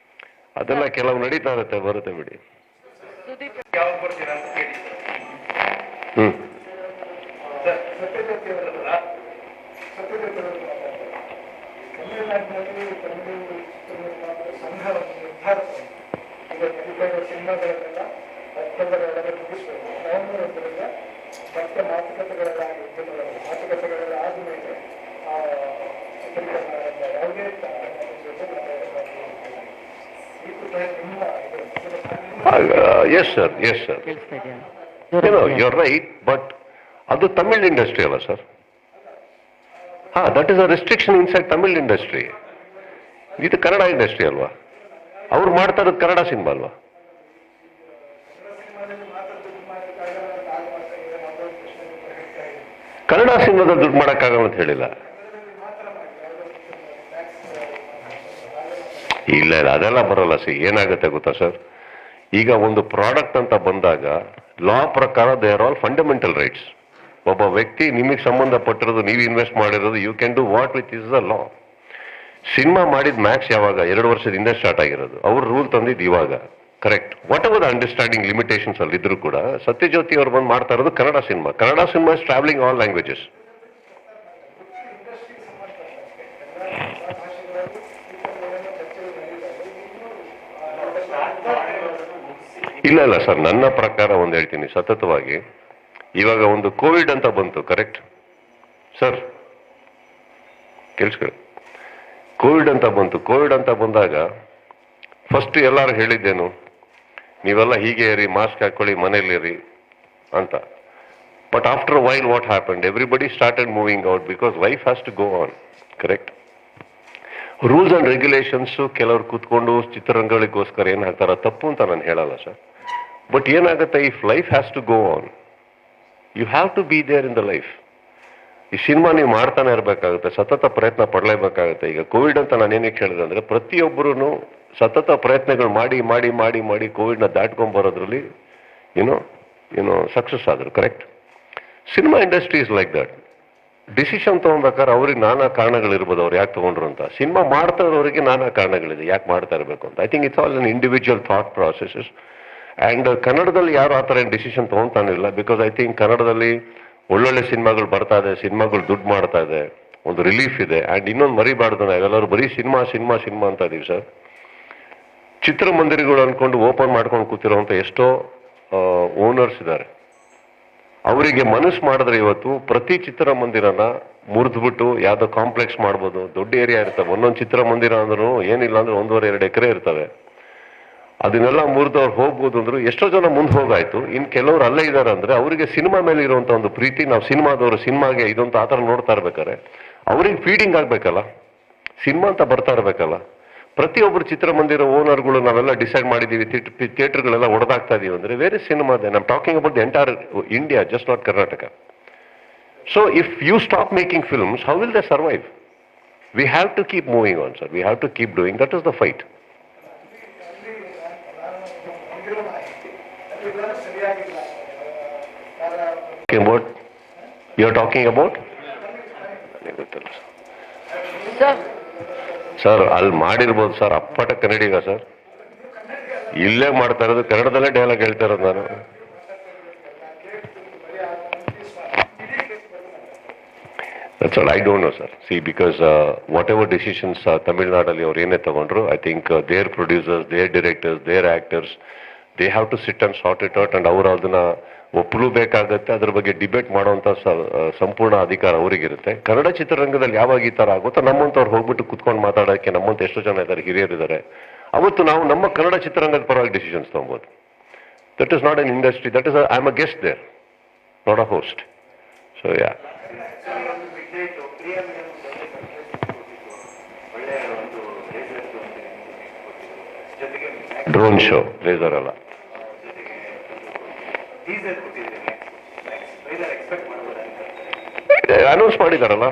ಅದೆಲ್ಲ ಕೆಲವು ನಡೀತಾ ಇರುತ್ತೆ, ಬರುತ್ತೆ ಬಿಡಿ. Yes sir, yes sir. you're right, but ಅದು ತಮಿಳ್ ಇಂಡಸ್ಟ್ರಿ ಅಲ್ಲ sir. That is a restriction inside Tamil industry. ಇದು ಕನ್ನಡ ಇಂಡಸ್ಟ್ರಿ ಅಲ್ವಾ? ಅವ್ರು ಮಾಡ್ತಾ ಇರೋದು ಕನ್ನಡ ಸಿನಿಮಾ ಅಲ್ವಾ? ಕನ್ನಡ ಸಿನಿಮಾದಲ್ಲಿ ದುಡ್ಡು ಮಾಡೋಕ್ಕಾಗಲ್ಲ ಅಂತ ಹೇಳಿಲ್ಲ. ಇಲ್ಲ ಅದೆಲ್ಲ ಬರೋಲ್ಲ. ಏನಾಗುತ್ತೆ ಗೊತ್ತಾ ಸರ್, ಈಗ ಒಂದು ಪ್ರಾಡಕ್ಟ್ ಅಂತ ಬಂದಾಗ ಲಾ ಪ್ರಕಾರ they are all fundamental rights. ಒಬ್ಬ ವ್ಯಕ್ತಿ ನಿಮಗೆ ಸಂಬಂಧಪಟ್ಟಿರೋದು, ನೀವು ಇನ್ವೆಸ್ಟ್ ಮಾಡಿರೋದು, you can do what with is the law. Cinema ಮಾಡಿದ ಮ್ಯಾಕ್ಸ್ ಯಾವಾಗ 2 ವರ್ಷದ ಹಿಂದೆ ಸ್ಟಾರ್ಟ್ ಆಗಿರೋದು, ಅವ್ರು ರೂಲ್ ತಂದಿದ್ದು ಇವಾಗ. Correct. What ever the understanding limitations ಅಲ್ಲಿ ಇದ್ರು ಕೂಡ ಸತ್ಯಜ್ಯೋತಿ ಅವ್ರು ಬಂದು ಮಾಡ್ತಾ ಇರೋದು Kannada cinema. Kannada cinema is travelling all languages. ಇಲ್ಲ ಸರ್, ನನ್ನ ಪ್ರಕಾರ ಒಂದು ಹೇಳ್ತೀನಿ ಸತತವಾಗಿ. ಇವಾಗ ಒಂದು ಕೋವಿಡ್ ಅಂತ ಬಂತು, ಕರೆಕ್ಟ್ ಸರ್? ಕೇಳಿಸ್ಕೊಳ್ಳಿ. ಕೋವಿಡ್ ಅಂತ ಬಂತು. ಕೋವಿಡ್ ಅಂತ ಬಂದಾಗ ಫಸ್ಟ್ ಎಲ್ಲರೂ ಹೇಳಿದ್ದೇನು, ನೀವೆಲ್ಲ ಹೀಗೆ ಇರಿ, ಮಾಸ್ಕ್ ಹಾಕೊಳ್ಳಿ, ಮನೇಲಿರಿ ಅಂತ. But after while what happened, everybody started moving out because life has to go on. Correct. Rules and regulations ಕೆಲವ್ರು ಕೂತ್ಕೊಂಡು ಚಿತ್ರರಂಗಗಳಿಗೋಸ್ಕರ ಏನ್ ಹಾಕ್ತಾರ, ತಪ್ಪು ಅಂತ ನಾನು ಹೇಳಲ್ಲ ಸರ್. ಬಟ್ ಏನಾಗುತ್ತೆ, if life has to go on, you have to be there in the life. ಈ ಸಿನಿಮಾ ನೀವು ಮಾಡ್ತಾನೆ ಇರಬೇಕಾಗುತ್ತೆ, ಸತತ ಪ್ರಯತ್ನ ಪಡಲೇಬೇಕಾಗುತ್ತೆ. ಈಗ ಕೋವಿಡ್ ಅಂತ ನಾನು ಏನಕ್ಕೆ ಹೇಳಿದೆ ಅಂದ್ರೆ, ಪ್ರತಿಯೊಬ್ಬರೂ ಸತತ ಪ್ರಯತ್ನಗಳು ಮಾಡಿ ಮಾಡಿ ಮಾಡಿ ಮಾಡಿ ಕೋವಿಡ್ನ ದಾಟ್ಕೊಂಡ್ಬರೋದ್ರಲ್ಲಿ ಏನೋ ಸಕ್ಸಸ್ ಆದ್ರು. Correct. Cinema industry is like that. Decision ತಗೊಬೇಕಾದ್ರೆ ಅವ್ರಿಗೆ ನಾನಾ ಕಾರಣಗಳಿರ್ಬೋದು, ಅವ್ರು ಯಾಕೆ ತಗೊಂಡ್ರು ಅಂತ. ಸಿನಿಮಾ ಮಾಡ್ತಾ ಇರೋರಿಗೆ ನಾನಾ ಕಾರಣಗಳಿದೆ ಯಾಕೆ ಮಾಡ್ತಾ ಇರಬೇಕು ಅಂತ. I think it's all an individual thought processes. And ಕನ್ನಡದಲ್ಲಿ ಯಾರು ಆ ಥರ ಏನು ಡಿಸಿಷನ್ ತೊಗೊತಾನಿಲ್ಲ. ಬಿಕಾಸ್ ಐ ಥಿಂಕ್ ಕನ್ನಡದಲ್ಲಿ ಒಳ್ಳೊಳ್ಳೆ ಸಿನಿಮಾಗಳು ಬರ್ತಾ ಇದೆ, ಸಿನಿಮಾಗಳು ದುಡ್ಡು ಮಾಡ್ತಾ ಇದೆ, ಒಂದು ರಿಲೀಫ್ ಇದೆ. ಆ್ಯಂಡ್ ಇನ್ನೊಂದು ಮರಿಬಾರ್ದು, ನಾವೆಲ್ಲರೂ ಬರೀ ಸಿನಿಮಾ ಸಿನಿಮಾ ಸಿನಿಮಾ ಅಂತ ಇದೀವಿ ಸರ್. ಚಿತ್ರಮಂದಿರಗಳು ಅನ್ಕೊಂಡು ಓಪನ್ ಮಾಡ್ಕೊಂಡು ಕೂತಿರೋಂಥ ಎಷ್ಟೋ ಓನರ್ಸ್ ಇದ್ದಾರೆ. ಅವರಿಗೆ ಮನಸ್ಸು ಮಾಡಿದ್ರೆ ಇವತ್ತು ಪ್ರತಿ ಚಿತ್ರಮಂದಿರನ ಮುರಿದ್ಬಿಟ್ಟು ಯಾವುದೋ ಕಾಂಪ್ಲೆಕ್ಸ್ ಮಾಡ್ಬೋದು. ದೊಡ್ಡ ಏರಿಯಾ ಇರ್ತವೆ, ಒಂದೊಂದು ಚಿತ್ರಮಂದಿರ ಅಂದ್ರೂ ಏನಿಲ್ಲ ಅಂದ್ರೆ 1.5-2 ಎಕರೆ ಇರ್ತವೆ. ಅದನ್ನೆಲ್ಲ ಮುರಿದವ್ರು ಹೋಗ್ಬೋದು ಅಂದ್ರು ಎಷ್ಟೋ ಜನ ಮುಂದೆ ಹೋಗಾಯ್ತು. ಇನ್ನು ಕೆಲವರು ಅಲ್ಲೇ ಇದ್ದಾರೆ ಅಂದ್ರೆ ಅವರಿಗೆ ಸಿನಿಮಾ ಮೇಲೆ ಇರುವಂತ ಒಂದು ಪ್ರೀತಿ, ನಾವು ಸಿನಿಮಾದವರು ಸಿನಿಮಾಗೆ ಇದೊಂದು ಆ ಥರ ನೋಡ್ತಾ ಇರ್ಬೇಕಾರೆ ಅವ್ರಿಗೆ ಫೀಡಿಂಗ್ ಆಗ್ಬೇಕಲ್ಲ, ಸಿನಿಮಾ ಅಂತ ಬರ್ತಾ ಇರ್ಬೇಕಲ್ಲ. ಪ್ರತಿಯೊಬ್ಬರು ಚಿತ್ರಮಂದಿರ ಓನರ್ಗಳು ನಾವೆಲ್ಲ ಡಿಸೈಡ್ ಮಾಡಿದೀವಿ, ಥಿಯೇಟರ್ಗಳೆಲ್ಲ ಹೊಡೆದಾಗ್ತಾ ಇದೀವಿ ಅಂದ್ರೆ where is cinema there. I'm talking about the entire India, just not Karnataka. So if you stop making films, how will they survive? We have to keep moving on sir, we have to keep doing. That is the fight. What you are talking about? Sir ಅಲ್ಲಿ ಮಾಡಿರ್ಬೋದು sir, ಅಪ್ಪಟ ಕನ್ನಡಿಗ sir. ಇಲ್ಲೇ ಮಾಡ್ತಾ ಇರೋದು, ಕನ್ನಡದಲ್ಲೇ dialogue ಹೇಳ್ತಾ ಇರೋದು ನಾನು. That's all. I don't know, sir. See, because whatever decisions Tamil Nadu ಅವ್ರು ಏನೇ ತಗೊಂಡ್ರು, I think their producers, their directors, their actors, they have to sit and sort it out, and ಅವರು ಅದನ್ನ ಒಪ್ಪಲೇಬೇಕಾಗತ್ತೆ. ಅದ್ರ ಬಗ್ಗೆ ಡಿಬೇಟ್ ಮಾಡುವಂತ ಸಂಪೂರ್ಣ ಅಧಿಕಾರ ಅವರಿಗಿರುತ್ತೆ. ಕನ್ನಡ ಚಿತ್ರರಂಗದಲ್ಲಿ ಯಾವಾಗ ಈ ತರ ಆಗುತ್ತೋ ನಮ್ಮಂತವ್ರು ಹೋಗ್ಬಿಟ್ಟು ಕುತ್ಕೊಂಡು ಮಾತಾಡೋಕ್ಕೆ ನಮ್ಮಂತ ಎಷ್ಟೋ ಜನ ಇದ್ದಾರೆ, ಹಿರಿಯರಿದ್ದಾರೆ. ಅವತ್ತು ನಾವು ನಮ್ಮ ಕನ್ನಡ ಚಿತ್ರರಂಗದ ಪರವಾಗಿ ಡಿಸಿಷನ್ಸ್ ತಗೊಬೋದು. That is not an industry, that is I am a guest there, not a host. So yeah, drone show, laser ಅಲ್ಲ, ಅನೌನ್ಸ್ ಮಾಡಿದಾರಲ್ಲ,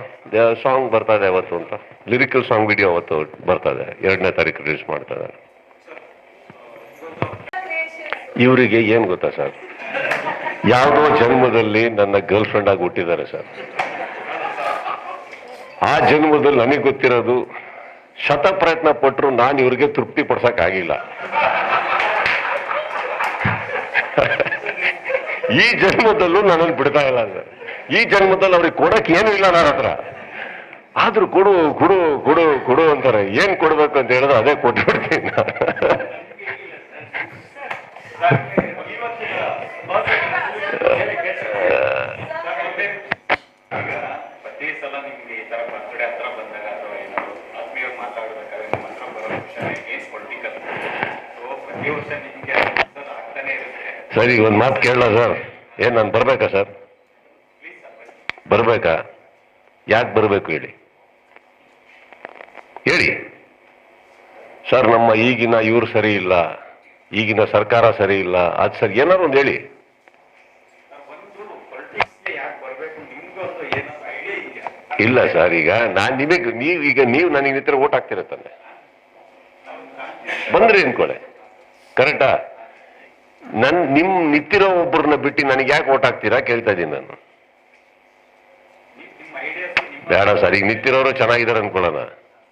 ಸಾಂಗ್ ಬರ್ತಾ ಇದೆ ಅವತ್ತು ಅಂತ, ಲಿರಿಕಲ್ ಸಾಂಗ್ ವಿಡಿಯೋ ಅವತ್ತು ಬರ್ತಾ ಇದೆ, 2ನೇ ತಾರೀಕು ರಿಲೀಸ್ ಮಾಡ್ತಾ ಇದ್ದಾರೆ. ಇವರಿಗೆ ಏನ್ ಗೊತ್ತಾ ಸರ್, ಯಾವುದೋ ಜನ್ಮದಲ್ಲಿ ನನ್ನ ಗರ್ಲ್ ಫ್ರೆಂಡ್ ಆಗಿ ಹುಟ್ಟಿದ್ದಾರೆ ಸರ್. ಆ ಜನ್ಮದಲ್ಲಿ ನನಗೆ ಗೊತ್ತಿರೋದು, ಶತ ಪ್ರಯತ್ನ ಪಟ್ಟರು ನಾನು ಇವ್ರಿಗೆ ತೃಪ್ತಿ ಪಡ್ಸಕ್ ಆಗಿಲ್ಲ. ಈ ಜನ್ಮದಲ್ಲೂ ನನ್ನನ್ನು ಬಿಡ್ತಾ ಇಲ್ಲ ಸರ್. ಈ ಜನ್ಮದಲ್ಲಿ ಅವ್ರಿಗೆ ಕೊಡಕ್ಕೆ ಏನೂ ಇಲ್ಲ ನನ್ನ ಹತ್ರ. ಆದ್ರೂ ಕೊಡು ಕೊಡು ಕೊಡು ಕೊಡು ಅಂತಾರೆ. ಏನ್ ಕೊಡ್ಬೇಕು ಅಂತ ಹೇಳಿದ್ರೆ ಅದೇ ಕೊಟ್ಬಿಡ್ತೀನಿ. ಸರಿ, ಒಂದ್ ಮಾತು ಕೇಳಲ್ಲ ಸರ್, ಏನ್ ನಾನು ಬರ್ಬೇಕಾ ಸರ್? ಬರ್ಬೇಕಾ? ಯಾಕೆ ಬರಬೇಕು ಹೇಳಿ ಹೇಳಿ ಸರ್. ನಮ್ಮ ಈಗಿನ ಇವ್ರು ಸರಿ ಇಲ್ಲ, ಈಗಿನ ಸರ್ಕಾರ ಸರಿ ಇಲ್ಲ, ಅದು ಸರಿ, ಏನಾದ್ರು ಒಂದು ಹೇಳಿ. ಇಲ್ಲ ಸರ್, ಈಗ ನಾನು ನಿಮಗೆ ನೀವು ನನಗೆ ನಿತ್ರ ಓಟ್ ಹಾಕ್ತೀರ ತಾನೆ, ಬಂದ್ರಿ ಅನ್ಕೊಳ್ಳೆ, ಕರೆಕ್ಟಾ? ನಿಮ್ ನಿಂತಿರೋ ಒಬ್ಬರನ್ನ ಬಿಟ್ಟು ನನಗೆ ಯಾಕೆ ಓಟ್ ಹಾಕ್ತೀರಾ ಕೇಳ್ತಾ ಇದ್ದೀನಿ ನಾನು. ಬೇಡ ಸರ್, ಈಗ ನಿಂತಿರೋರು ಚೆನ್ನಾಗಿದ್ದಾರೆ ಅನ್ಕೊಳ್ಳೋಣ,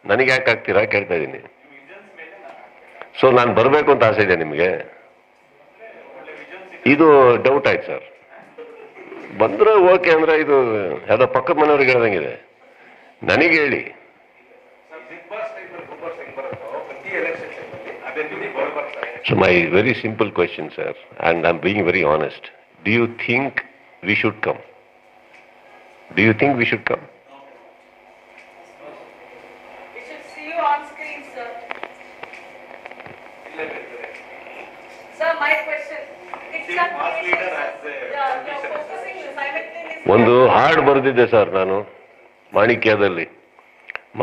ನನಗೆ ಯಾಕೆ ಹಾಕ್ತೀರಾ ಕೇಳ್ತಾ ಇದ್ದೀನಿ. ಸೊ ನಾನು ಬರಬೇಕು ಅಂತ ಆಸೆ ಇದೆ ನಿಮಗೆ? ಇದು ಡೌಟ್ ಆಯ್ತು ಸರ್. ಬಂದ್ರೆ ಓಕೆ ಅಂದ್ರೆ ಇದು ಯಾವುದೋ ಪಕ್ಕದ ಮನೆಯವ್ರಿಗೆ ಹೇಳ್ದಂಗಿದೆ. ನನಗೆ ಹೇಳಿ. So my very simple question, sir, and I'm being very honest. Do you think we should come? Do you think we should come? We should see you on screen, sir. Sir, my question. It's not you're focusing simultaneously. ಒಂದು ಹಾಡು ಬರೆದಿದ್ದೆ sir ನಾನು ಮಾಣಿಕ್ಯದಲ್ಲಿ,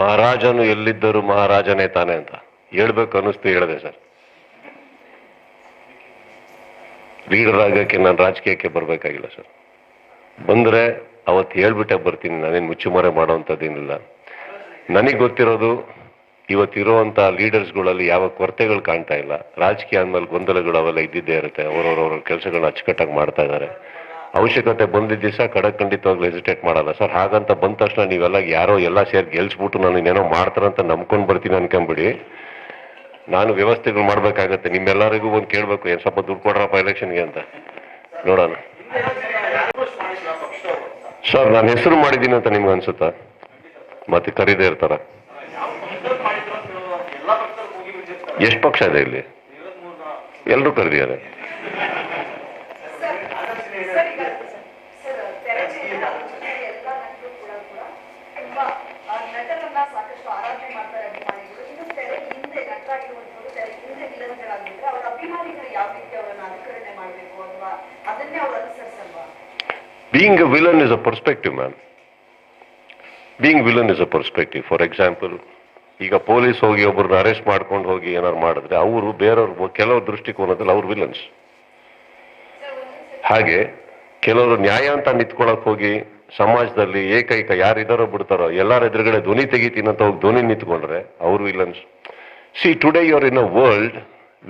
ಮಹಾರಾಜನು ಎಲ್ಲಿದ್ದರು ಮಹಾರಾಜನೇ ತಾನೆ ಅಂತ. ಹೇಳ್ಬೇಕು ಅನ್ನಿಸ್ತು, ಹೇಳಿದೆ sir. Leader ಆಗಕ್ಕೆ ನಾನು ರಾಜಕೀಯಕ್ಕೆ ಬರಬೇಕಾಗಿಲ್ಲ ಸರ್. ಬಂದರೆ ಅವತ್ತು ಹೇಳ್ಬಿಟ್ಟೆ ಬರ್ತೀನಿ, ನಾನೇನು ಮುಚ್ಚುಮರೆ ಮಾಡೋವಂಥದ್ದೇನಿಲ್ಲ. ನನಗೆ ಗೊತ್ತಿರೋದು ಇವತ್ತಿರುವಂಥ ಲೀಡರ್ಸ್ಗಳಲ್ಲಿ ಯಾವ ಕೊರತೆಗಳು ಕಾಣ್ತಾ ಇಲ್ಲ. ರಾಜಕೀಯ ಅಂದಮೇಲೆ ಗೊಂದಲಗಳು ಅವೆಲ್ಲ ಇದ್ದಿದ್ದೇ ಇರುತ್ತೆ. ಅವರವರವ್ರ ಕೆಲಸಗಳನ್ನ ಅಚ್ಚುಕಟ್ಟಾಗಿ ಮಾಡ್ತಾ ಇದ್ದಾರೆ. ಅವಶ್ಯಕತೆ ಬಂದಿದ್ದ ದಿವಸ ಖಂಡಿತವಾಗ್ಲೂ ಹೆಸಿಟೇಟ್ ಮಾಡಲ್ಲ ಸರ್. ಹಾಗಂತ ಬಂದ ತಕ್ಷಣ ನೀವೆಲ್ಲ ಯಾರೋ ಎಲ್ಲ ಸೇರಿ ಗೆಲ್ಸ್ಬಿಟ್ಟು ನಾನು ಇನ್ನೇನೋ ಮಾಡ್ತಾರಂತ ನಂಬ್ಕೊಂಡು ಬರ್ತೀನಿ ಅನ್ಕೊಂಬಿಡಿ. ನಾನು ವ್ಯವಸ್ಥೆಗಳು ಮಾಡ್ಬೇಕಾಗತ್ತೆ. ನಿಮ್ಮೆಲ್ಲರಿಗೂ ಒಂದು ಕೇಳಬೇಕು, ಏನು ಸ್ವಲ್ಪ ದುಡ್ಡು ಕೊಡ್ರಪ್ಪ ಎಲೆಕ್ಷನ್ಗೆ ಅಂತ. ನೋಡೋಣ ಸರ್, ನಾನು ಹೆಸರು ಮಾಡಿದ್ದೀನಿ ಅಂತ ನಿಮ್ಗೆ ಅನ್ಸುತ್ತಾ? ಮತ್ತೆ ಕರೀದೇ ಇರ್ತಾರ? ಎಷ್ಟು ಪಕ್ಷ ಇದೆ ಇಲ್ಲಿ? ಎಲ್ಲರೂ ಕರೆದಿದ್ದಾರೆ. ಸಾಕಷ್ಟು ಆರಾಧನೆ ಮಾಡ್ತಾರೆ ಅಭಿಮಾನಿಗಳು. ಇನ್ನು ತೆರೆ ಹಿಂದೆ ನಟರಾಗಿರುವಂತವರು ತೆರೆ ಹಿಂದೆ ವಿಲನ್ಗಳಾಗಿದ್ರೆ ಅವರ ಅಭಿಮಾನಿಗಳು ಯಾವ ರೀತಿ ಅವರನ್ನು ಅನುಕರಣೆ ಮಾಡಬೇಕು ಅಥವಾ ಅದನ್ನೇ ಅವರು ಅನುಸರಿಸಲ್ವಾ? Being a villain is a perspective, man. Being villain is a perspective. For example, ಈಗ ಪೊಲೀಸ್ ಹೋಗಿ ಒಬ್ಬರನ್ನ ಅರೆಸ್ಟ್ ಮಾಡ್ಕೊಂಡು ಹೋಗಿ ಏನಾರು ಮಾಡಿದ್ರೆ ಅವರು ಬೇರೆಯವ್ರು ಕೆಲವು ದೃಷ್ಟಿಕೋನದಲ್ಲಿ ಅವ್ರು ವಿಲನ್ಸ್. ಹಾಗೆ ಕೆಲವರು ನ್ಯಾಯ ಅಂತ ನಿಂತ್ಕೊಳಕ್ ಹೋಗಿ ಸಮಾಜದಲ್ಲಿ ಏಕೈಕ ಯಾರಿದಾರೋ ಬಿಡ್ತಾರೋ ಎಲ್ಲಾರ ಎದುರುಗಡೆ ಧ್ವನಿ ತೆಗಿತೀನಿ ಅಂತ ಹೋಗಿ ಧ್ವನಿ ನಿಂತ್ಕೊಂಡ್ರೆ ಅವರು villains. See, today you are in a world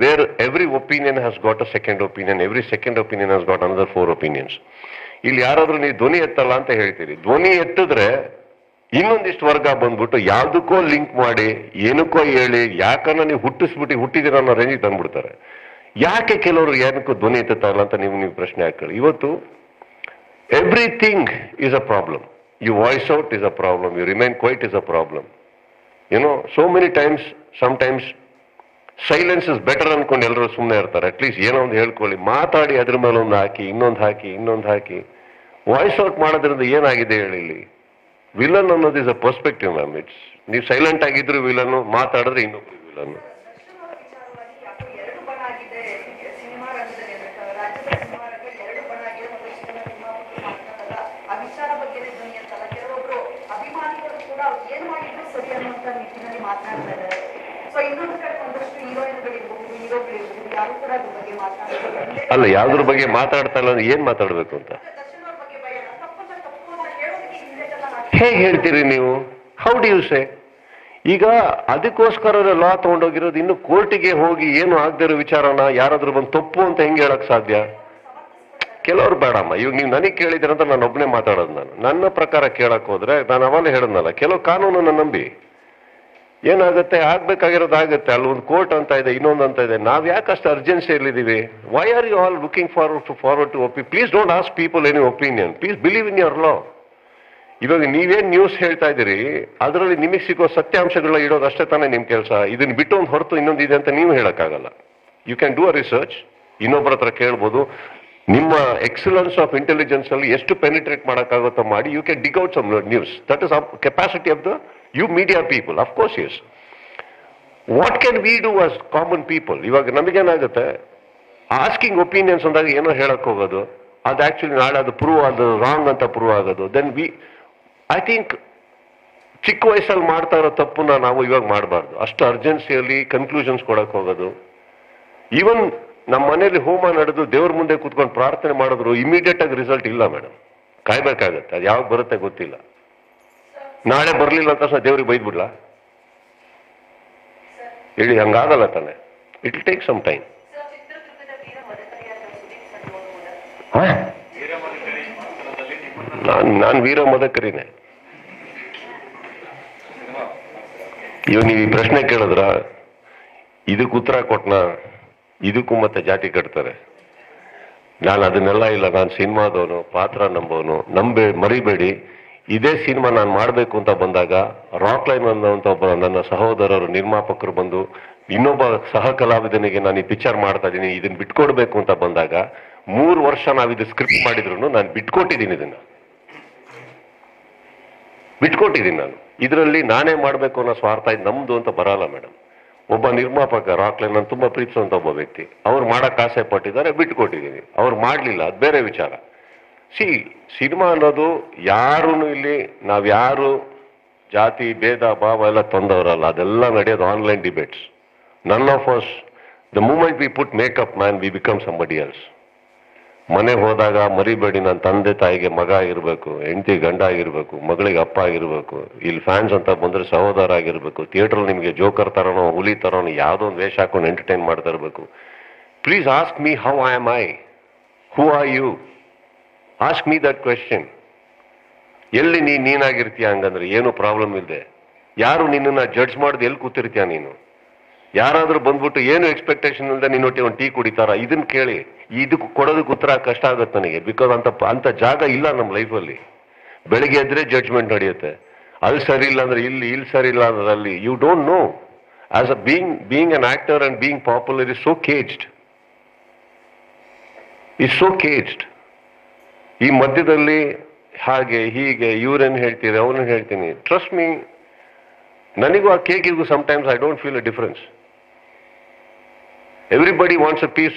where every opinion has got a second opinion, every second opinion has got another 4 opinions. ಇಲ್ಲಿ ಯಾರಾದ್ರೂ ನೀವು ಧ್ವನಿ ಎತ್ತಲ್ಲ ಅಂತ ಹೇಳ್ತೀರಿ, ಧ್ವನಿ ಎತ್ತಿದ್ರೆ ಇನ್ನೊಂದಿಷ್ಟು ವರ್ಗ ಬಂದ್ಬಿಟ್ಟು ಯಾವ್ದಕ್ಕೋ ಲಿಂಕ್ ಮಾಡಿ ಏನಕ್ಕೋ ಹೇಳಿ ಯಾಕನ್ನ ನೀವು ಹುಟ್ಟಿದ್ದೀರ ಅನ್ನೋ ರೇಂಜಿಗೆ ತಂದ್ಬಿಡ್ತಾರೆ. ಯಾಕೆ ಕೆಲವರು ಏನಕ್ಕೂ ಧ್ವನಿ ಎತ್ತಲ್ಲ ಅಂತ ನೀವು ಪ್ರಶ್ನೆ ಹಾಕೊಳ್ಳಿ. ಇವತ್ತು everything is a problem. You voice out is a problem, you remain quiet is a problem. You know, so many times, sometimes silence is better ಅನ್ಕೊಂಡು ಎಲ್ಲರೂ ಸುಮ್ಮನೆ ಇರ್ತಾರೆ. ಅಟ್ಲೀಸ್ಟ್ ಏನೋ ಒಂದು ಹೇಳ್ಕೊಳ್ಳಿ, ಮಾತಾಡಿ, ಅದ್ರ ಮೇಲೆ ಒಂದು ಹಾಕಿ, ಇನ್ನೊಂದು ಹಾಕಿ ವಾಯ್ಸ್ ಔಟ್ ಮಾಡೋದ್ರಿಂದ ಏನಾಗಿದೆ ಹೇಳಿ. ಇಲ್ಲಿ ವಿಲನ್ ಅನ್ನೋದು is a perspective ma'am. It's ನೀವು ಸೈಲೆಂಟ್ ಆಗಿದ್ರು ವಿಲನ್, ಮಾತಾಡಿದ್ರೆ ಇನ್ನೊಬ್ರು ವಿಲನ್. ಅಲ್ಲ, ಯಾವ್ದ್ರ ಬಗ್ಗೆ ಮಾತಾಡ್ತಾ ಇಲ್ಲ ಅಂದ್ರೆ ಏನ್ ಮಾತಾಡ್ಬೇಕು ಅಂತ ಹೇಗೆ ಹೇಳ್ತೀರಿ ನೀವು? How do you say? ಈಗ ಅದಕ್ಕೋಸ್ಕರ ಲಾ ತಗೊಂಡೋಗಿರೋದು. ಇನ್ನು ಕೋರ್ಟಿಗೆ ಹೋಗಿ ಏನು ಆಗದಿರೋ ವಿಚಾರನ ಯಾರಾದ್ರೂ ಬಂದು ತಪ್ಪು ಅಂತ ಹೆಂಗೆ ಹೇಳಕ್ ಸಾಧ್ಯ? ಕೆಲವ್ರು ಬೇಡಮ್ಮ. ಇವಾಗ ನೀವು ನನಗೆ ಕೇಳಿದಿರಂತ ನಾನು ಒಬ್ಬನೇ ಮಾತಾಡೋದು. ನನ್ನ ಪ್ರಕಾರ ಕೇಳಕ್ ಹೋದ್ರೆ ನಾನು ಅವಾಗಲೇ ಹೇಳದ್ನಲ್ಲ, ಕೆಲವು ಕಾನೂನನ್ನ ನಂಬಿ ಏನಾಗುತ್ತೆ, ಆಗ್ಬೇಕಾಗಿರೋದು ಆಗುತ್ತೆ. ಅಲ್ಲಿ ಒಂದು ಕೋರ್ಟ್ ಅಂತ ಇದೆ, ಇನ್ನೊಂದು ಅಂತ ಇದೆ. ನಾವ್ ಯಾಕಷ್ಟು ಅರ್ಜೆನ್ಸಿಯಲ್ಲಿದ್ದೀವಿ? Why are you all looking forward to opinion? Please don't ask people any opinion. Please believe in your law. ಇವಾಗ ನೀವೇನ್ ನ್ಯೂಸ್ ಹೇಳ್ತಾ ಇದ್ದೀರಿ, ಅದರಲ್ಲಿ ನಿಮಗೆ ಸಿಗೋ ಸತ್ಯಾಂಶಗಳನ್ನ ಇಡೋದು ಅಷ್ಟೇ ತಾನೇ ನಿಮ್ ಕೆಲಸ. ಇದನ್ನ ಬಿಟ್ಟು ಒಂದು ಹೊರತು ಇನ್ನೊಂದು ಇದೆ ಅಂತ ನೀವು ಹೇಳಕ್ಕಾಗಲ್ಲ. You can do a research, ಇನ್ನೊಬ್ಬರ ಹತ್ರ ಕೇಳ್ಬೋದು. ನಿಮ್ಮ ಎಕ್ಸಲೆನ್ಸ್ ಆಫ್ ಇಂಟೆಲಿಜೆನ್ಸ್ ಅಲ್ಲಿ ಎಷ್ಟು ಪೆನಿಟ್ರೇಟ್ ಮಾಡಕ್ಕಾಗುತ್ತೋ ಮಾಡಿ, you can dig out some news. That is capacity of the you media people. Of course yes. What can we do as common people? ಇವಾಗ ನಮಗೇನಾಗುತ್ತೆ, ಆಸ್ಕಿಂಗ್ ಒಪಿನಿಯನ್ಸ್ ಅಂದಾಗ ಏನೋ ಹೇಳಕ್ ಹೋಗೋದು, ಅದು ಆಕ್ಚುಲಿ ನಾಳೆ ಅದು ಪ್ರೂವ್ ಅದು ರಾಂಗ್ ಅಂತ ಪ್ರೂವ್ ಆಗೋದು, ದೆನ್ ಐ ಥಿಂಕ್ ಚಿಕ್ಕ ವಯಸ್ಸಲ್ಲಿ ಮಾಡ್ತಾ ಇರೋ ತಪ್ಪನ್ನ ನಾವು ಇವಾಗ ಮಾಡಬಾರ್ದು. ಅಷ್ಟು ಅರ್ಜೆನ್ಸಿಯಲ್ಲಿ ಕನ್ಕ್ಲೂಷನ್ಸ್ ಕೊಡಕ್ ಹೋಗೋದು. ಈವನ್ ನಮ್ಮ ಮನೇಲಿ ಹೋಮ ನಡೆದು ದೇವ್ರ ಮುಂದೆ ಕೂತ್ಕೊಂಡು ಪ್ರಾರ್ಥನೆ ಮಾಡಿದ್ರು ಇಮಿಡಿಯೇಟ್ ಆಗಿ ರಿಸಲ್ಟ್ ಇಲ್ಲ ಮೇಡಮ್, ಕಾಯ್ಬೇಕಾಗತ್ತೆ. ಅದು ಯಾವಾಗ ಬರುತ್ತೆ ಗೊತ್ತಿಲ್ಲ. ನಾಳೆ ಬರಲಿಲ್ಲ ಅಂತ ತಕ್ಷಣ ದೇವ್ರಿಗೆ ಬೈದ್ಬಿಡ್ಲಾ ಹೇಳಿ? ಹಂಗಾಗಲ್ಲ ತಾನೆ. It will take some time. ನಾನು ವೀರ ಮದಕರಿನೇ. ಇವಾಗ ನೀವು ಈ ಪ್ರಶ್ನೆ ಕೇಳಿದ್ರ ಇದಕ್ಕೆ ಉತ್ತರ ಕೊಟ್ನ, ಇದಕ್ಕೂ ಮತ್ತೆ ಜಾತಿ ಕಟ್ತಾರೆ. ನಾನು ಅದನ್ನೆಲ್ಲ ಇಲ್ಲ, ನಾನು ಸಿನಿಮಾದವನು, ಪಾತ್ರ ನಂಬೋನು. ಮರಿಬೇಡಿ, ಇದೇ ಸಿನಿಮಾ ನಾನು ಮಾಡಬೇಕು ಅಂತ ಬಂದಾಗ ರಾಕ್ ಲೈನ್ ಅನ್ನುವಂಥ ಒಬ್ಬ ನನ್ನ ಸಹೋದರರು ನಿರ್ಮಾಪಕರು ಬಂದು ಇನ್ನೊಬ್ಬ ಸಹ ಕಲಾವಿದನಿಗೆ ನಾನು ಈ ಪಿಕ್ಚರ್ ಮಾಡ್ತಾ ಇದ್ದೀನಿ, ಇದನ್ನ ಬಿಟ್ಕೊಡ್ಬೇಕು ಅಂತ ಬಂದಾಗ 3 ವರ್ಷ ನಾವಿದು ಸ್ಕ್ರಿಪ್ಟ್ ಮಾಡಿದ್ರು ನಾನು ಬಿಟ್ಕೊಟ್ಟಿದ್ದೀನಿ. ಇದನ್ನ ಬಿಟ್ಕೊಟ್ಟಿದ್ದೀನಿ ನಾನು. ಇದರಲ್ಲಿ ನಾನೇ ಮಾಡಬೇಕು ಅನ್ನೋ ಸ್ವಾರ್ಥ ಇದು ನಮ್ದು ಅಂತ ಬರಲ್ಲ ಮೇಡಮ್. ಒಬ್ಬ ನಿರ್ಮಾಪಕ ರಾಕ್ ಲೈನ್ ನಾನು ತುಂಬಾ ಪ್ರೀತಿಸುವಂತ ಒಬ್ಬ ವ್ಯಕ್ತಿ, ಅವ್ರು ಮಾಡಕ್ ಆಸೆ ಪಟ್ಟಿದ್ದಾರೆ, ಬಿಟ್ಕೊಟ್ಟಿದ್ದೀನಿ. ಅವ್ರು ಮಾಡ್ಲಿಲ್ಲ, ಅದು ಬೇರೆ ವಿಚಾರ. ಸಿನಿಮಾ ಅನ್ನೋದು ಯಾರು ಇಲ್ಲಿ ನಾವ್ಯಾರು ಜಾತಿ ಭೇದ ಭಾವ ಎಲ್ಲ ತಂದವರಲ್ಲ. ಅದೆಲ್ಲ ನಡೆಯೋದು online debates. None of us the moment we put makeup man we become somebody else. ಮನೆಗೆ ಹೋದಾಗ ಮರಿಬೇಡಿ, ನನ್ನ ತಂದೆ ತಾಯಿಗೆ ಮಗ ಆಗಿರ್ಬೇಕು, ಹೆಂಡತಿ ಗಂಡ ಆಗಿರ್ಬೇಕು, ಮಗಳಿಗೆ ಅಪ್ಪ ಆಗಿರ್ಬೇಕು, ಇಲ್ಲಿ ಫ್ಯಾನ್ಸ್ ಅಂತ ಬಂದ್ರೆ ಸಹೋದರ ಆಗಿರ್ಬೇಕು, ಥಿಯೇಟರ್ ನಿಮಗೆ ಜೋಕರ್ ತರನೋ ಹುಲಿ ತರನೋ ಯಾವುದೋ ಒಂದು ವೇಷ ಹಾಕೊಂಡು ಎಂಟರ್ಟೈನ್ ಮಾಡ್ತಾ ಇರಬೇಕು. Please ask me how am I, who are you, ask me that question. ಎಲ್ಲಿ ನೀನಾಗಿರ್ತೀಯ ಹಂಗಂದ್ರೆ ಏನು ಪ್ರಾಬ್ಲಮ್ ಇಲ್ಲದೆ. ಯಾರು ನಿನ್ನನ್ನ ಜಡ್ಜ್ ಮಾಡಿದ್ ಎಲ್ಲಿ ಕೂತಿರ್ತೀಯ ನೀನು? ಯಾರಾದ್ರೂ ಬಂದ್ಬಿಟ್ಟು ಏನು ಎಕ್ಸ್ಪೆಕ್ಟೇಷನ್ ಇಲ್ಲದೆ ನಿನ್ನೊಟ್ಟಿಗೆ ಒಂದು ಟೀ ಕುಡಿತಾರ? ಇದನ್ನ ಕೇಳಿ. ಇದಕ್ಕೆ ಕೊಡೋದಕ್ಕೆ ಉತ್ತರ ಕಷ್ಟ ಆಗುತ್ತೆ ನನಗೆ. ಬಿಕಾಸ್ ಅಂತ ಜಾಗ ಇಲ್ಲ ನಮ್ಮ ಲೈಫಲ್ಲಿ. ಬೆಳಿಗ್ಗೆ ಎದ್ರೆ ಜಡ್ಜ್ಮೆಂಟ್ ನಡೆಯುತ್ತೆ. ಅಲ್ಲಿ ಸರಿ ಇಲ್ಲ ಅಂದ್ರೆ ಇಲ್ಲಿ ಸರಿ ಇಲ್ಲ ಅಂದ್ರೆ ಅಲ್ಲಿ. You don't know. As a being an actor and being popular is so caged. ಈ ಮಧ್ಯದಲ್ಲಿ ಹಾಗೆ ಹೀಗೆ ಇವ್ರೇನು ಹೇಳ್ತೀರಿ ಅವನೇನು ಹೇಳ್ತೀನಿ. ಟ್ರಸ್ಟ್ ಮೀ, ನನಗೂ ಆ ಕೇಕಿಗೂ sometimes I don't feel a difference. Everybody wants a piece